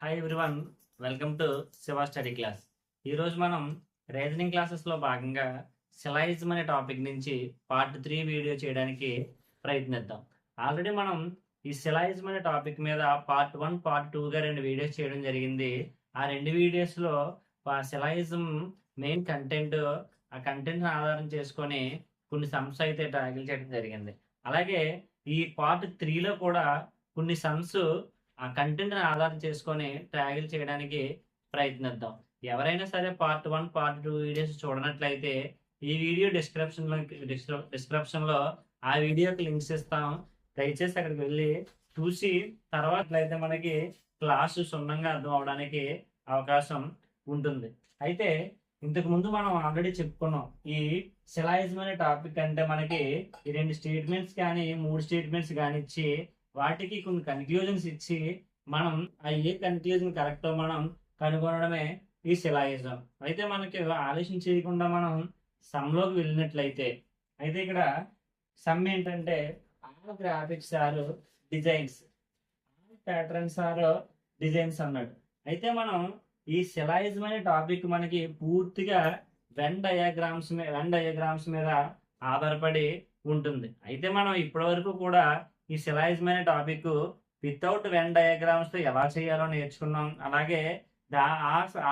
Hi everyone, welcome to Shiva study class. ఈరోజు మనం reasoning క్లాసెస్లో భాగంగా సిలాయిజం అనే టాపిక్ నుంచి పార్ట్ 3 వీడియో చేయడానికి ప్రయత్నిద్దాం. ఆల్రెడీ మనం ఈ సిలాయిజం అనే టాపిక్ మీద పార్ట్ 1, పార్ట్ 2గా 2 వీడియోస్ చేయడం జరిగింది. ఆ 2 వీడియోస్లో సిలాయిజం మెయిన్ కంటెంట్, ఆ కంటెంట్ని ఆధారం చేసుకొని కొన్ని సమ్స్ అయితే ట్యాకిల్ చేయడం జరిగింది. అలాగే ఈ పార్ట్ 3లో కూడా కొన్ని సమ్స్ ఆ కంటెంట్ని ఆధారం చేసుకొని ట్యాగిల్ చేయడానికి ప్రయత్నిద్దాం. ఎవరైనా సరే పార్ట్ 1, పార్ట్ 2 వీడియోస్ చూడనట్లయితే ఈ వీడియో డిస్క్రిప్షన్లో ఆ వీడియోకి లింక్స్ ఇస్తాం. దయచేసి అక్కడికి వెళ్ళి చూసి తర్వాత అయితే మనకి క్లాసు క్షుణ్ణంగా అర్థం అవడానికి అవకాశం ఉంటుంది. అయితే ఇంతకు ముందు మనం ఆల్రెడీ చెప్పుకున్నాం, ఈ సిలాయిజం అనే టాపిక్ అంటే మనకి ఈ 2 స్టేట్మెంట్స్ కానీ 3 స్టేట్మెంట్స్ కానీ ఇచ్చి వాటికి కొన్ని కన్క్లూజన్స్ ఇచ్చి మనం ఆ ఏ కన్క్లూజన్ కరెక్టో మనం కనుగొనడమే ఈ సిలాయిజం. అయితే మనకి ఆలోచన చేయకుండా మనం సమ్లోకి వెళ్ళినట్లయితే అయితే ఇక్కడ సమ్ ఏంటంటే all graphics are designs, all patterns are designs అన్నాడు. అయితే మనం ఈ సిలాయిజం అనే టాపిక్ మనకి పూర్తిగా వెన్ డయాగ్రామ్స్ మీద ఆధారపడి ఉంటుంది. అయితే మనం ఇప్పటి వరకు కూడా ఈ సిలాయిజం అనే టాపిక్ వితౌట్ వెన్ డయాగ్రామ్స్తో ఎలా చేయాలో నేర్చుకున్నాం. అలాగే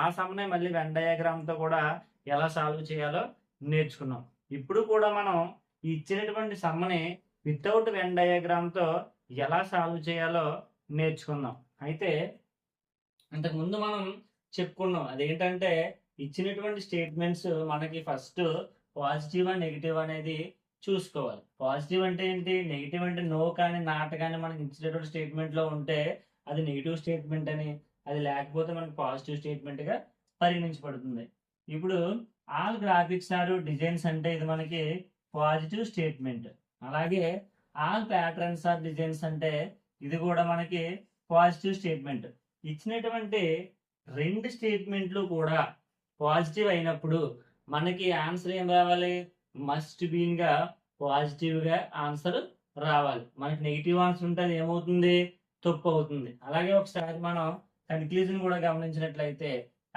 ఆ సమ్నే మళ్ళీ వెన్ డయాగ్రామ్తో కూడా ఎలా సాల్వ్ చేయాలో నేర్చుకున్నాం. ఇప్పుడు కూడా మనం ఇచ్చినటువంటి సమ్ని వితౌట్ వెన్ డయాగ్రామ్తో ఎలా సాల్వ్ చేయాలో నేర్చుకుందాం. అయితే ఇంతకుముందు మనం చెప్పుకున్నాం, అదేంటంటే ఇచ్చినటువంటి స్టేట్మెంట్స్ మనకి ఫస్ట్ పాజిటివ్ నెగిటివ్ అనేది చూసుకోవాలి. పాజిటివ్ అంటే ఏంటి, నెగిటివ్ అంటే నో కానీ నాట్ కానీ మనకి ఇచ్చినటువంటి స్టేట్మెంట్లో ఉంటే అది నెగిటివ్ స్టేట్మెంట్ అని, అది లేకపోతే మనకి పాజిటివ్ స్టేట్మెంట్గా పరిగణించబడుతుంది. ఇప్పుడు ఆల్ గ్రాఫిక్స్ ఆర్ డిజైన్స్ అంటే ఇది మనకి పాజిటివ్ స్టేట్మెంట్. అలాగే ఆల్ ప్యాటర్న్స్ ఆర్ డిజైన్స్ అంటే ఇది కూడా మనకి పాజిటివ్ స్టేట్మెంట్. ఇచ్చినటువంటి 2 స్టేట్మెంట్లు కూడా పాజిటివ్ అయినప్పుడు మనకి ఆన్సర్ ఏం రావాలి, మస్ట్ బీన్ గా పాజిటివ్ గా ఆన్సర్ రావాలి. మనకి నెగిటివ్ ఆన్సర్ ఉంటే అది ఏమవుతుంది, తప్పు అవుతుంది. అలాగే ఒకసారి మనం కన్క్లూజన్ కూడా గమనించినట్లయితే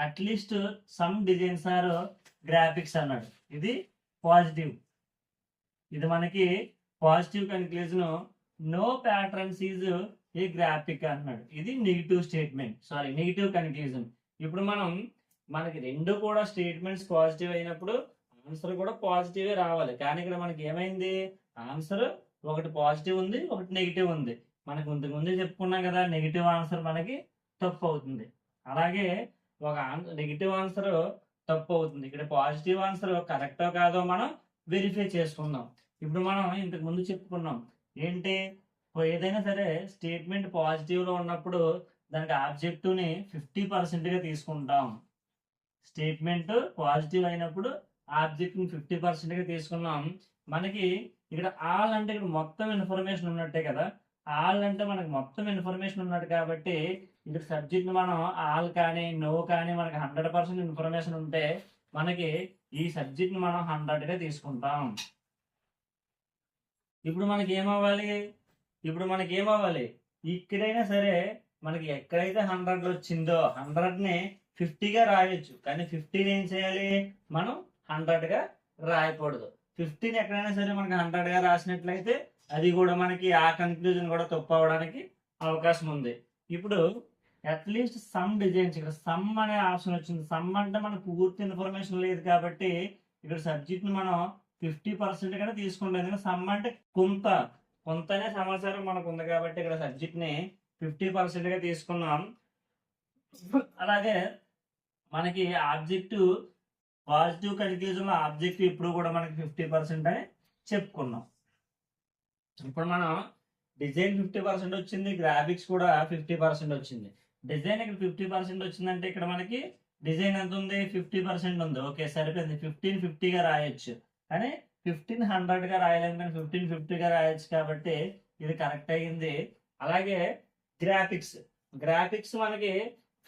at least some designs are graphics అన్నాడు, ఇది పాజిటివ్, ఇది మనకి positive conclusion. No patterns is a graphic అన్నాడు, ఇది నెగిటివ్ స్టేట్మెంట్, నెగిటివ్ కన్క్లూజన్. ఇప్పుడు మనకి 2 కూడా స్టేట్మెంట్స్ పాజిటివ్ అయినప్పుడు ఆన్సర్ కూడా పాజిటివ్ రావాలి. కానీ ఇక్కడ మనకి ఏమైంది, ఆన్సర్ ఒకటి పాజిటివ్ ఉంది, ఒకటి నెగిటివ్ ఉంది. మనకు ముందే చెప్పుకున్నాం కదా, నెగిటివ్ ఆన్సర్ మనకి తప్పు అవుతుంది. అలాగే ఒక నెగిటివ్ ఆన్సర్ తప్పు అవుతుంది. ఇక్కడ పాజిటివ్ ఆన్సర్ కరెక్టో కాదో మనం వెరిఫై చేసుకుందాం. ఇప్పుడు మనం ఇంతకు ముందు చెప్పుకున్నాం ఏంటి, ఏదైనా సరే స్టేట్మెంట్ పాజిటివ్లో ఉన్నప్పుడు దానికి ఆబ్జెక్టివ్ని 50%గా తీసుకుంటాం. స్టేట్మెంట్ పాజిటివ్ అయినప్పుడు ఆబ్జెక్ట్ని 50%గా తీసుకున్నాం. మనకి ఇక్కడ ఆల్ అంటే ఇక్కడ మొత్తం ఇన్ఫర్మేషన్ ఉన్నట్టే కదా, ఆల్ అంటే మనకి మొత్తం ఇన్ఫర్మేషన్ ఉన్నట్టు కాబట్టి ఇక్కడ సబ్జెక్ట్ని మనం ఆల్ కానీ నో కానీ మనకి 100% ఇన్ఫర్మేషన్ ఉంటే మనకి ఈ సబ్జెక్ట్ని మనం 100గా తీసుకుంటాం. ఇప్పుడు మనకి ఏమవ్వాలి, ఇక్కడైనా సరే మనకి ఎక్కడైతే 100 వచ్చిందో 100ని 50గా రాయొచ్చు. కానీ 50ని ఏం చేయాలి, మనం 100గా రాయకూడదు. 50ని ఎక్కడైనా సరే మనకి 100గా రాసినట్లయితే అది కూడా మనకి ఆ కన్క్లూజన్ కూడా తప్పు అవడానికి అవకాశం ఉంది. ఇప్పుడు అట్లీస్ట్ సమ్ డిజైన్స్, ఇక్కడ సమ్ అనే ఆప్షన్ వచ్చింది. సమ్ అంటే మనకు పూర్తి ఇన్ఫర్మేషన్ లేదు కాబట్టి ఇక్కడ సబ్జెక్ట్ని మనం 50%గా తీసుకుంటాం. ఎందుకంటే సమ్ అంటే కొంత అనే సమాచారం మనకు ఉంది కాబట్టి ఇక్కడ సబ్జెక్ట్ని 50%గా తీసుకున్నాం. అలాగే మనకి ఆబ్జెక్టివ్ పాజిటివ్ కన్క్లూజన్ ఆబ్జెక్టివ్ ఇప్పుడు కూడా మనకి 50% అని చెప్పుకున్నాం. ఇప్పుడు మనం డిజైన్ 50% వచ్చింది, గ్రాఫిక్స్ కూడా 50% వచ్చింది. డిజైన్ ఇక్కడ 50% వచ్చిందంటే ఇక్కడ మనకి డిజైన్ ఎంత ఉంది, 50% ఉంది. ఓకే, సరిపోయింది. 15 50గా రాయొచ్చు, కానీ 15 100గా రాయలేము, కానీ 15 50గా రాయొచ్చు కాబట్టి ఇది కరెక్ట్ అయ్యింది. అలాగే గ్రాఫిక్స్ మనకి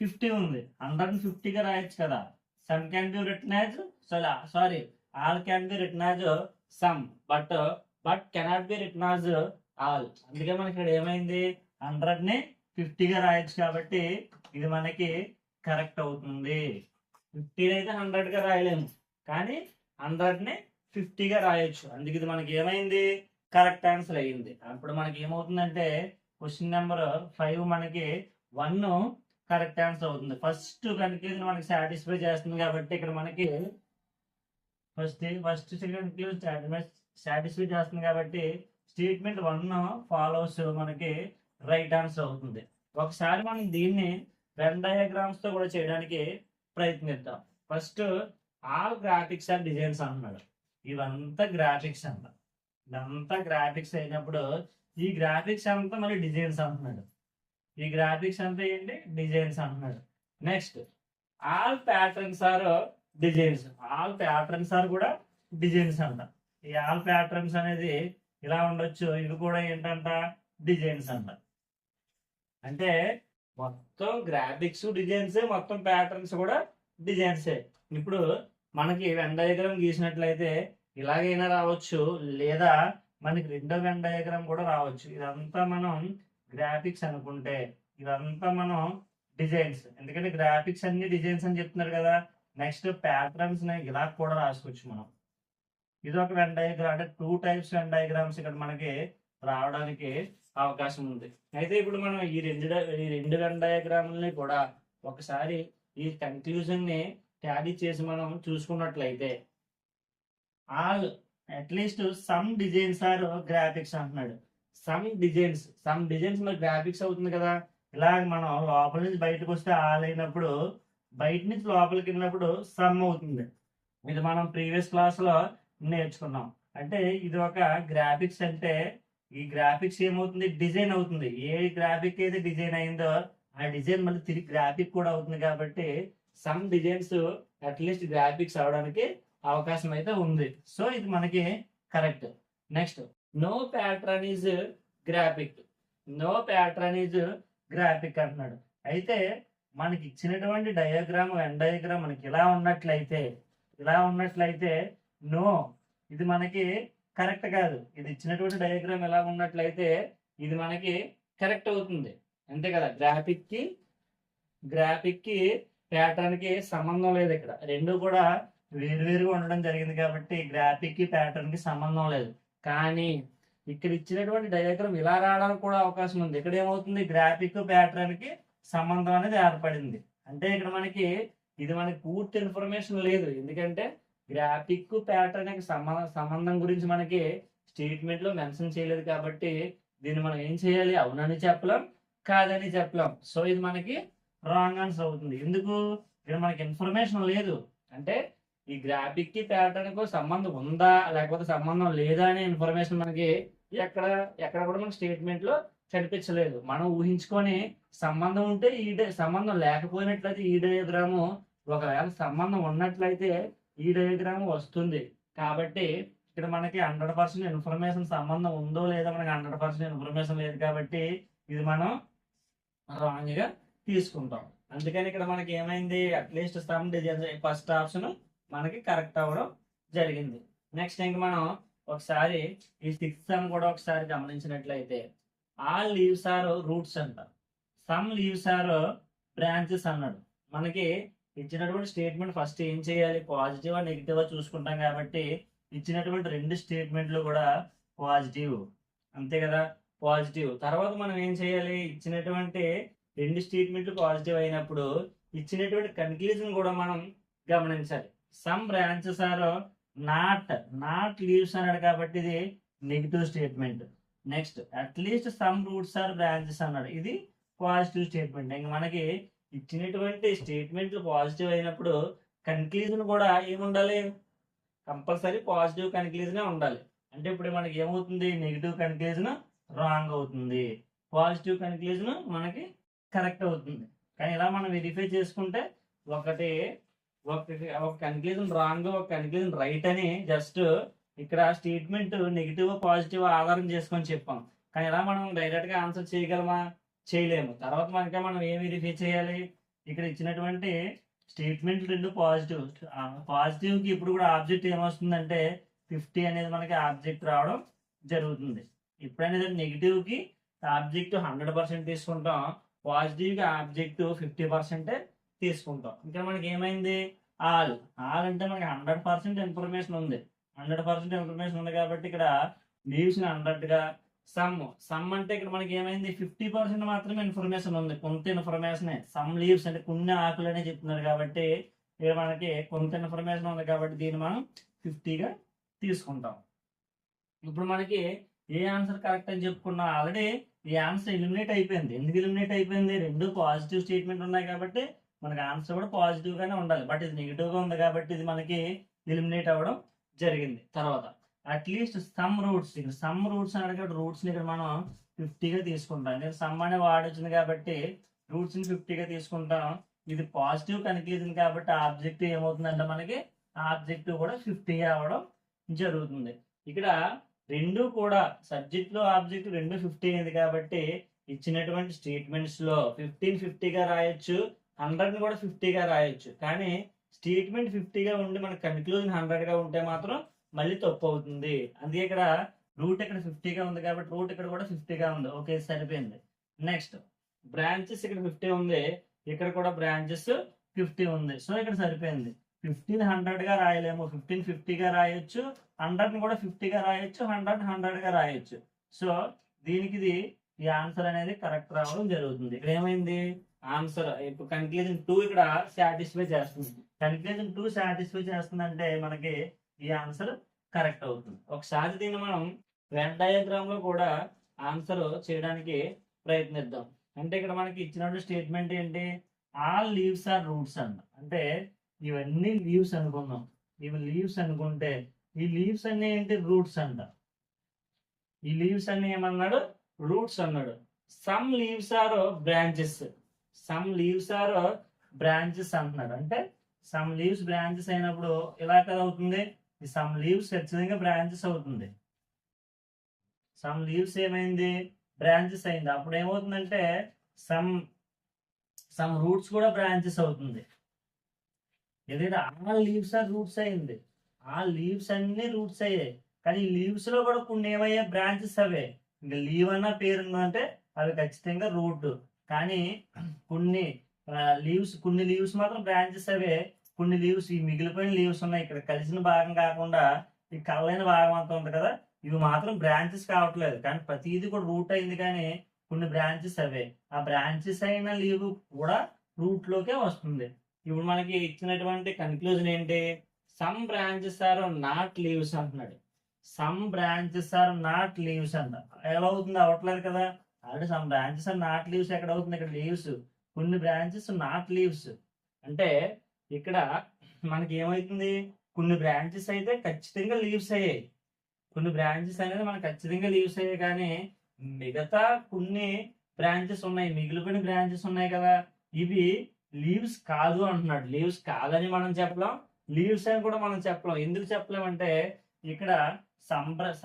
50 ఉంది, 150గా రాయొచ్చు కదా. Some can be written as all can be written as some, but cannot be written as all. అందుకే మనకి ఇక్కడ ఏమైంది, 100ని 50గా రాయొచ్చు కాబట్టి ఇది మనకి కరెక్ట్ అవుతుంది. 15 అయితే 100గా రాయలేము, కానీ 100ని 50గా రాయొచ్చు. అందుకే ఇది మనకి ఏమైంది, కరెక్ట్ ఆన్సర్ అయ్యింది. అప్పుడు మనకి ఏమవుతుందంటే క్వశ్చన్ నెంబర్ 5 మనకి 1 కరెక్ట్ ఆన్సర్ అవుతుంది. ఫస్ట్ కన్క్లూజన్ మనకి సాటిస్ఫై చేస్తుంది కాబట్టి ఇక్కడ మనకి ఫస్ట్ కన్క్లూజన్ సాటిస్ఫై చేస్తుంది కాబట్టి స్టేట్మెంట్ 1 ఫాలోస్ మనకి రైట్ ఆన్సర్ అవుతుంది. ఒకసారి మనం దీన్ని వెన్ డయాగ్రామ్స్ తో కూడా చేయడానికి ప్రయత్నిద్దాం. First all graphics are designs అంటున్నాడు. ఇవంతా గ్రాఫిక్స్ అంట. ఇదంతా గ్రాఫిక్స్ అయినప్పుడు ఈ గ్రాఫిక్స్ అంతా మరి డిజైన్స్ అంటున్నాడు. ఈ గ్రాఫిక్స్ అంతా ఏంటి, డిజైన్స్ అంటున్నాడు. Next all patterns are designs. All patterns are కూడా డిజైన్స్ అంట. ఈ ఆల్ ప్యాటర్న్స్ అనేది ఇలా ఉండొచ్చు, ఇవి కూడా ఏంటంట, డిజైన్స్ అంట. అంటే మొత్తం గ్రాఫిక్స్ డిజైన్సే, మొత్తం ప్యాటర్న్స్ కూడా డిజైన్సే. ఇప్పుడు మనకి వెన్ డయాగ్రామ్ గీసినట్లయితే ఇలాగైనా రావచ్చు, లేదా మనకి రెండో వెన్ డయాగ్రామ్ కూడా రావచ్చు. ఇదంతా మనం గ్రాఫిక్స్ అనుకుంటే ఇదంతా మనం డిజైన్స్, ఎందుకంటే గ్రాఫిక్స్ అన్ని డిజైన్స్ అని చెప్తున్నారు కదా. నెక్స్ట్ ప్యాటర్న్స్ ఇలా కూడా రాసుకోవచ్చు మనం. ఇది ఒక వెన్ డయాగ్రామ్, అంటే 2 టైప్స్ వెన్ డయాగ్రామ్స్ ఇక్కడ మనకి రావడానికి అవకాశం ఉంది. అయితే ఇప్పుడు మనం ఈ రెండు వెన్ డయాగ్రామ్ని కూడా ఒకసారి ఈ కన్క్లూజన్ ని టాలీ చేసి మనం చూసుకున్నట్లయితే all at least some designs are graphics అంటున్నాడు. సమ్ డిజైన్స్ మరి గ్రాఫిక్స్ అవుతుంది కదా. ఇలాగ మనం లోపల నుంచి బయటకు వస్తే ఆల్ అయినప్పుడు, బయట నుంచి లోపలికి వెళ్ళినప్పుడు సమ్ అవుతుంది. ఇది మనం ప్రీవియస్ క్లాస్ లో నేర్చుకున్నాం. అంటే ఇది ఒక గ్రాఫిక్స్ అంటే ఈ గ్రాఫిక్స్ ఏమవుతుంది, డిజైన్ అవుతుంది. ఏ గ్రాఫిక్ అయితే డిజైన్ అయిందో ఆ డిజైన్ మళ్ళీ తిరిగి గ్రాఫిక్ కూడా అవుతుంది. కాబట్టి సమ్ డిజైన్స్ అట్లీస్ట్ గ్రాఫిక్స్ అవడానికి అవకాశం అయితే ఉంది. సో ఇది మనకి correct. Next no pattern is graphic. No pattern is graphic అంటున్నాడు. అయితే మనకి ఇచ్చినటువంటి డయాగ్రామ్ వెన్ డయాగ్రామ్ మనకి ఇలా ఉన్నట్లయితే నో, ఇది మనకి కరెక్ట్ కాదు. ఇది ఇచ్చినటువంటి డయాగ్రామ్ ఎలా ఉన్నట్లయితే ఇది మనకి కరెక్ట్ అవుతుంది, అంతే కదా. గ్రాఫిక్ కి ప్యాటర్న్ కి సంబంధం లేదు. ఇక్కడ రెండు కూడా వేరువేరుగా ఉండడం జరిగింది కాబట్టి గ్రాఫిక్ కి ప్యాటర్న్ కి సంబంధం లేదు. కానీ ఇక్కడ ఇచ్చినటువంటి డయాగ్రామ్ ఇలా రావడానికి కూడా అవకాశం ఉంది. ఇక్కడ ఏమవుతుంది, గ్రాఫిక్ ప్యాటర్న్ కి సంబంధం అనేది ఏర్పడింది. అంటే ఇక్కడ మనకి ఇది మనకి పూర్తి ఇన్ఫర్మేషన్ లేదు, ఎందుకంటే గ్రాఫిక్ ప్యాటర్న్ కి సంబంధం గురించి మనకి స్టేట్మెంట్ లో మెన్షన్ చేయలేదు. కాబట్టి దీన్ని మనం ఏం చేయాలి, అవునని చెప్పలేం, కాదని చెప్పలేం. సో ఇది మనకి రాంగ్ ఆన్సర్ అవుతుంది. ఎందుకు, ఇక్కడ మనకి ఇన్ఫర్మేషన్ లేదు. అంటే ఈ గ్రాఫిక్ కి ప్యాటర్న్ కు సంబంధం ఉందా లేకపోతే సంబంధం లేదా అనే ఇన్ఫర్మేషన్ మనకి ఎక్కడ కూడా మనకి స్టేట్మెంట్ లో కనిపించలేదు. మనం ఊహించుకొని సంబంధం ఉంటే సంబంధం లేకపోయినట్లయితే ఈ డయాగ్రాము, ఒకవేళ సంబంధం ఉన్నట్లయితే ఈ డయాగ్రామ్ వస్తుంది. కాబట్టి ఇక్కడ మనకి 100% ఇన్ఫర్మేషన్ సంబంధం ఉందో లేదా మనకి 100% ఇన్ఫర్మేషన్ లేదు. కాబట్టి ఇది మనం రాంగ్ గా తీసుకుంటాం. అందుకని ఇక్కడ మనకి ఏమైంది, at least some designs first option మనకి కరెక్ట్ అవ్వడం జరిగింది. నెక్స్ట్ ఇంక మనం ఒకసారి ఈ 6th సమ్ కూడా ఒకసారి గమనించినట్లయితే ఆల్ లీవ్స్ ఆర్ రూట్స్ అంట, సమ్ లీవ్స్ ఆర్ బ్రాంచెస్ అన్నాడు. మనకి ఇచ్చినటువంటి స్టేట్మెంట్ ఫస్ట్ ఏం చేయాలి, పాజిటివ్ నెగిటివ్ చూసుకుంటాం. కాబట్టి ఇచ్చినటువంటి రెండు స్టేట్మెంట్లు కూడా పాజిటివ్, అంతే కదా, పాజిటివ్. తర్వాత మనం ఏం చేయాలి, ఇచ్చినటువంటి రెండు స్టేట్మెంట్లు పాజిటివ్ అయినప్పుడు ఇచ్చినటువంటి కన్క్లూజన్ కూడా మనం గమనించాలి. Some branches are not leaves అన్నాడు కాబట్టి ఇది negative statement. Next at least some roots are branches అన్నాడు, ఇది పాజిటివ్ స్టేట్మెంట్. ఇంకా మనకి ఇచ్చినటువంటి స్టేట్మెంట్లు పాజిటివ్ అయినప్పుడు కన్క్లూజన్ కూడా ఏముండాలి, కంపల్సరీ పాజిటివ్ కన్క్లూజనే ఉండాలి. అంటే ఇప్పుడు మనకి ఏమవుతుంది, నెగిటివ్ కన్క్లూజన్ రాంగ్ అవుతుంది, పాజిటివ్ కన్క్లూజన్ మనకి కరెక్ట్ అవుతుంది. కానీ ఇలా మనం వెరిఫై చేసుకుంటే ఒక కన్క్లూజన్ రాంగ్, ఒక కన్క్లూజన్ రైట్ అని జస్ట్ ఇక్కడ స్టేట్మెంట్ నెగిటివ్ పాజిటివ్ ఆధారం చేసుకొని చెప్పాం. కానీ ఇలా మనం డైరెక్ట్ గా ఆన్సర్ చేయగలమా, చేయలేము. తర్వాత మనకి మనం ఏం వెరిఫై చేయాలి, ఇక్కడ ఇచ్చినటువంటి స్టేట్మెంట్ రెండు పాజిటివ్ కి ఇప్పుడు కూడా ఆబ్జెక్ట్ ఏమొస్తుందంటే 50 అనేది మనకి ఆబ్జెక్ట్ రావడం జరుగుతుంది. ఎప్పుడైనా నెగిటివ్ కి ఆబ్జెక్ట్ 100% తీసుకుంటాం, పాజిటివ్ గా ఆబ్జెక్టివ్ 50% తీసుకుంటాం. ఇంకా మనకి ఏమైంది, ఆల్ ఆల్ అంటే మనకి 100% ఇన్ఫర్మేషన్ ఉంది. 100% ఇన్ఫర్మేషన్ ఉంది కాబట్టి ఇక్కడ లీవ్స్ 100 గా, సమ్ అంటే ఇక్కడ మనకి ఏమైంది 50% మాత్రమే ఇన్ఫర్మేషన్ ఉంది. కొంత ఇన్ఫర్మేషన్ సమ్ లీవ్స్ అంటే కొన్ని ఆకులు అనే చెప్తున్నారు కాబట్టి ఇక్కడ మనకి కొంత ఇన్ఫర్మేషన్ ఉంది కాబట్టి దీన్ని మనం 50గా తీసుకుంటాం. ఇప్పుడు మనకి ఏ ఆన్సర్ కరెక్ట్ అని చెప్పుకున్నా ఆల్రెడీ ఈ ఆన్సర్ ఎలిమినేట్ అయిపోయింది. ఎందుకు ఎలిమినేట్ అయిపోయింది, రెండు పాజిటివ్ స్టేట్మెంట్ ఉన్నాయి కాబట్టి మనకి ఆన్సర్ కూడా పాజిటివ్ గానే ఉండాలి. బట్ ఇది నెగిటివ్ గా ఉంది కాబట్టి ఇది మనకి ఎలిమినేట్ అవ్వడం జరిగింది. తర్వాత అట్లీస్ట్ సమ్ రూట్స్, ఇక్కడ సమ్ రూట్స్ అని అడిగే రూట్స్ ఇక్కడ మనం 50గా తీసుకుంటాం. ఇక్కడ సమ్ అనే వాడు వచ్చింది కాబట్టి రూట్స్ ని 50గా తీసుకుంటాం. ఇది పాజిటివ్ కన్క్లూజన్ కాబట్టి ఆబ్జెక్టివ్ ఏమవుతుందంటే మనకి ఆబ్జెక్టివ్ కూడా 50గా అవ్వడం జరుగుతుంది. ఇక్కడ రెండు కూడా సబ్జెక్ట్ లో ఆబ్జెక్ట్ రెండు 50 అయింది కాబట్టి ఇచ్చినటువంటి స్టేట్మెంట్స్ లో 15 50గా రాయొచ్చు, 100 కూడా 50గా రాయొచ్చు. కానీ స్టేట్మెంట్ 50గా ఉండి మన కన్క్లూజన్ 100గా ఉంటే మాత్రం మళ్ళీ తప్పు అవుతుంది. అందుకే ఇక్కడ రూట్ ఇక్కడ 50గా ఉంది కాబట్టి రూట్ ఇక్కడ కూడా 50గా ఉంది. ఓకే, సరిపోయింది. నెక్స్ట్ బ్రాంచెస్ ఇక్కడ 50 ఉంది, ఇక్కడ కూడా బ్రాంచెస్ 50 ఉంది. సో ఇక్కడ సరిపోయింది. 15 100గా రాయలేము, 15 50గా రాయొచ్చు, 100 కూడా 50గా రాయొచ్చు, 100 100గా రాయొచ్చు. సో దీనికి ఇది ఈ ఆన్సర్ అనేది కరెక్ట్ రావడం జరుగుతుంది. ఇక్కడ ఏమైంది ఆన్సర్ ఇప్పుడు కన్క్లూజన్ 2 ఇక్కడ సాటిస్ఫై చేస్తుంది. కన్క్లూజన్ 2 సాటిస్ఫై చేస్తుంది అంటే మనకి ఈ ఆన్సర్ కరెక్ట్ అవుతుంది. ఒకసారి దీన్ని మనం వెన్ డయాగ్రామ్ లో కూడా ఆన్సర్ చేయడానికి ప్రయత్నిద్దాం. అంటే ఇక్కడ మనకి ఇచ్చినటువంటి స్టేట్మెంట్ ఏంటి, ఆల్ లీవ్స్ ఆర్ రూట్స్ అంట. అంటే ఇవన్నీ లీవ్స్ అనుకుందాం, ఇవి లీవ్స్ అనుకుంటే ఈ లీవ్స్ అన్ని ఏంటి, రూట్స్ అంట. ఈ లీవ్స్ అన్ని ఏమన్నాడు, రూట్స్ అన్నాడు. Some leaves are branches, some leaves are branches అంటున్నాడు. అంటే సమ్ లీవ్స్ బ్రాంచెస్ అయినప్పుడు ఇలా కదా అవుతుంది, ఈ సమ్ లీవ్స్ ఖచ్చితంగా బ్రాంచెస్ అవుతుంది. సమ్ లీవ్స్ ఏమైంది, బ్రాంచెస్ అయింది. అప్పుడు ఏమవుతుందంటే సమ్ సమ్ రూట్స్ కూడా బ్రాంచెస్ అవుతుంది. ఏదైతే ఆల్ లీవ్స్ ఆర్ రూట్స్ అయింది, ఆ లీవ్స్ అన్ని రూట్స్ అయ్యాయి. కానీ ఈ లీవ్స్ లో కూడా కొన్ని ఏమయ్యాయి, బ్రాంచెస్ అవే. ఇంకా లీవ్ అన్న పేరు ఉందంటే అవి ఖచ్చితంగా రూట్. కానీ కొన్ని కొన్ని లీవ్స్ మాత్రం బ్రాంచెస్ అవే. కొన్ని లీవ్స్, ఈ మిగిలిపోయిన లీవ్స్ ఉన్నాయి ఇక్కడ కలిసిన భాగం కాకుండా ఈ కళ్ళైన భాగం అంతా ఉంది కదా, ఇవి మాత్రం బ్రాంచెస్ కావట్లేదు. కానీ ప్రతిదీ కూడా రూట్ అయింది. కానీ కొన్ని బ్రాంచెస్ అవే, ఆ బ్రాంచెస్ అయిన లీవ్ కూడా రూట్ లోకే వస్తుంది. ఇప్పుడు మనకి ఇచ్చినటువంటి కన్క్లూజన్ ఏంటి, some branches are not leaves అంటున్నాడు. Some branches are not leaves అంట. ఎలా అవుతుంది, అవ్వట్లేదు కదా. Already some branches are not leaves ఎక్కడ అవుతుంది, ఇక్కడ లీవ్స్. కొన్ని బ్రాంచెస్ నాట్ లీవ్స్ అంటే ఇక్కడ మనకి ఏమవుతుంది, కొన్ని బ్రాంచెస్ అయితే ఖచ్చితంగా లీవ్స్ అయ్యాయి. కొన్ని బ్రాంచెస్ అనేది మనకు ఖచ్చితంగా లీవ్స్ అయ్యాయి. కానీ మిగతా కొన్ని బ్రాంచెస్ ఉన్నాయి, మిగిలిపోయిన బ్రాంచెస్ ఉన్నాయి కదా, ఇవి లీవ్స్ కాదు అంటున్నాడు. లీవ్స్ కాదని మనం చెప్పలేం, లీవ్స్ అని కూడా మనం చెప్పలేం. ఎందుకు చెప్పలేమంటే ఇక్కడ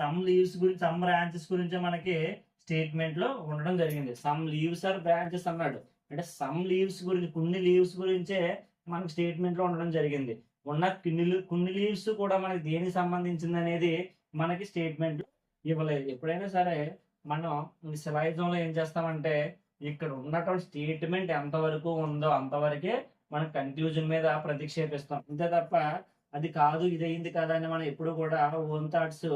సమ్ లీవ్స్ గురించి, సమ్ బ్రాంచెస్ గురించి మనకి స్టేట్మెంట్ లో ఉండడం జరిగింది. సమ్ లీవ్స్ ఆర్ బ్రాంచెస్ అన్నాడు. అంటే సమ్ లీవ్స్ గురించి, కొన్ని లీవ్స్ గురించే మనకి స్టేట్మెంట్ లో ఉండడం జరిగింది. ఉన్న కొన్ని లీవ్స్ కూడా మనకి దేనికి సంబంధించింది అనేది మనకి స్టేట్మెంట్ ఇవ్వలేదు. ఎప్పుడైనా సరే మనం సిలాయిజం లో ఏం చేస్తామంటే ఇక్కడ ఉన్నటువంటి స్టేట్మెంట్ ఎంతవరకు ఉందో అంతవరకే మన కన్క్లూజన్ మీద ప్రతిక్షేపిస్తాం. అంతే తప్ప అది కాదు ఇది అయింది కదా అని మనం ఎప్పుడు కూడా ఓన్ థాట్స్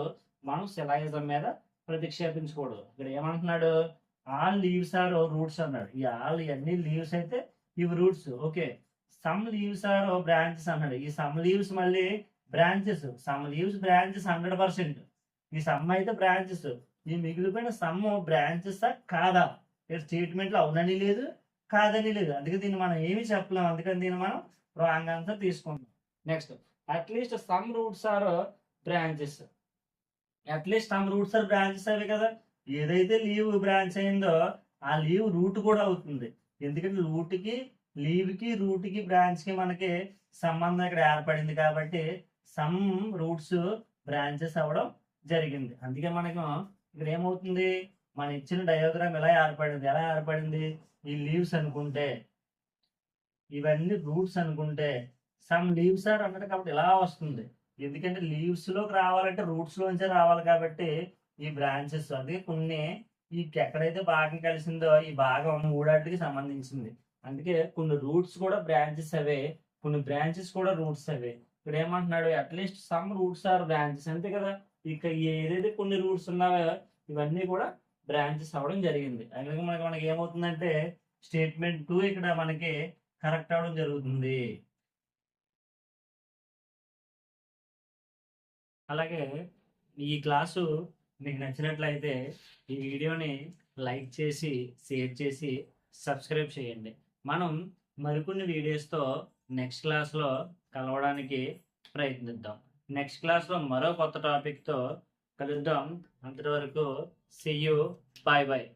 మనం సిలాయిజం మీద ప్రతిక్షేపించకూడదు. ఇక్కడ ఏమంటున్నాడు, ఆల్ లీవ్స్ ఆర్ రూట్స్ అన్నాడు. ఈ ఆల్ ఇవన్నీ లీవ్స్ అయితే ఇవి roots. Okay, some leaves are branches అన్నాడు. ఈ సమ్ లీవ్స్ మళ్ళీ బ్రాంచెస్. Some leaves branches 100%. ఈ సమ్ అయితే బ్రాంచెస్. ఈ మిగిలిపోయిన సమ్ బ్రాంచెస్ కాదా, స్టేట్మెంట్ లో అవునని లేదు కాదని లేదు. అందుకే దీన్ని మనం ఏమి చెప్పలేం. అందుకని దీన్ని మనం రాంగ్ ఆన్సర్ తీసుకుంటాం. Next at least some roots are branches. At least some roots are branches అవి కదా. ఏదైతే లీవ్ బ్రాంచ్ అయిందో ఆ లీవ్ రూట్ కూడా అవుతుంది. ఎందుకంటే లీవ్ కి రూట్ కి బ్రాంచ్ కి మనకి సంబంధం ఇక్కడ ఏర్పడింది కాబట్టి సమ్ రూట్స్ బ్రాంచెస్ అవ్వడం జరిగింది. అందుకే మనకు ఇక్కడ ఏమవుతుంది, మన ఇచ్చిన డయాగ్రామ్ ఎలా ఏర్పడింది, ఈ లీవ్స్ అనుకుంటే ఇవన్నీ రూట్స్ అనుకుంటే సమ్ లీవ్స్ ఆర్ అన్నట్టు కాబట్టి ఇలా వస్తుంది. ఎందుకంటే లీవ్స్ లోకి రావాలంటే రూట్స్ లోంచే రావాలి కాబట్టి ఈ బ్రాంచెస్. అందుకే కొన్ని ఈ ఎక్కడైతే భాగం కలిసిందో ఈ భాగం మూడాటికి సంబంధించింది. అందుకే కొన్ని రూట్స్ కూడా బ్రాంచెస్ అవే, కొన్ని బ్రాంచెస్ కూడా రూట్స్ అవే. ఇక్కడ ఏమంటున్నాడు, at least some roots are branches, అంతే కదా. ఇక ఏదైతే కొన్ని రూట్స్ ఉన్నావో ఇవన్నీ కూడా బ్రాంచెస్ అవ్వడం జరిగింది. అలాగే మనకి ఏమవుతుందంటే స్టేట్మెంట్ 2 ఇక్కడ మనకి కరెక్ట్ అవ్వడం జరుగుతుంది. అలాగే ఈ క్లాసు మీకు నచ్చినట్లయితే ఈ వీడియోని లైక్ చేసి, షేర్ చేసి, సబ్స్క్రైబ్ చేయండి. మనం మరికొన్ని వీడియోస్తో నెక్స్ట్ క్లాస్లో కలవడానికి ప్రయత్నిద్దాం. నెక్స్ట్ క్లాస్లో మరో కొత్త టాపిక్తో కలుద్దాం. అంతటి వరకు సీ యూ, బాయ్ బాయ్.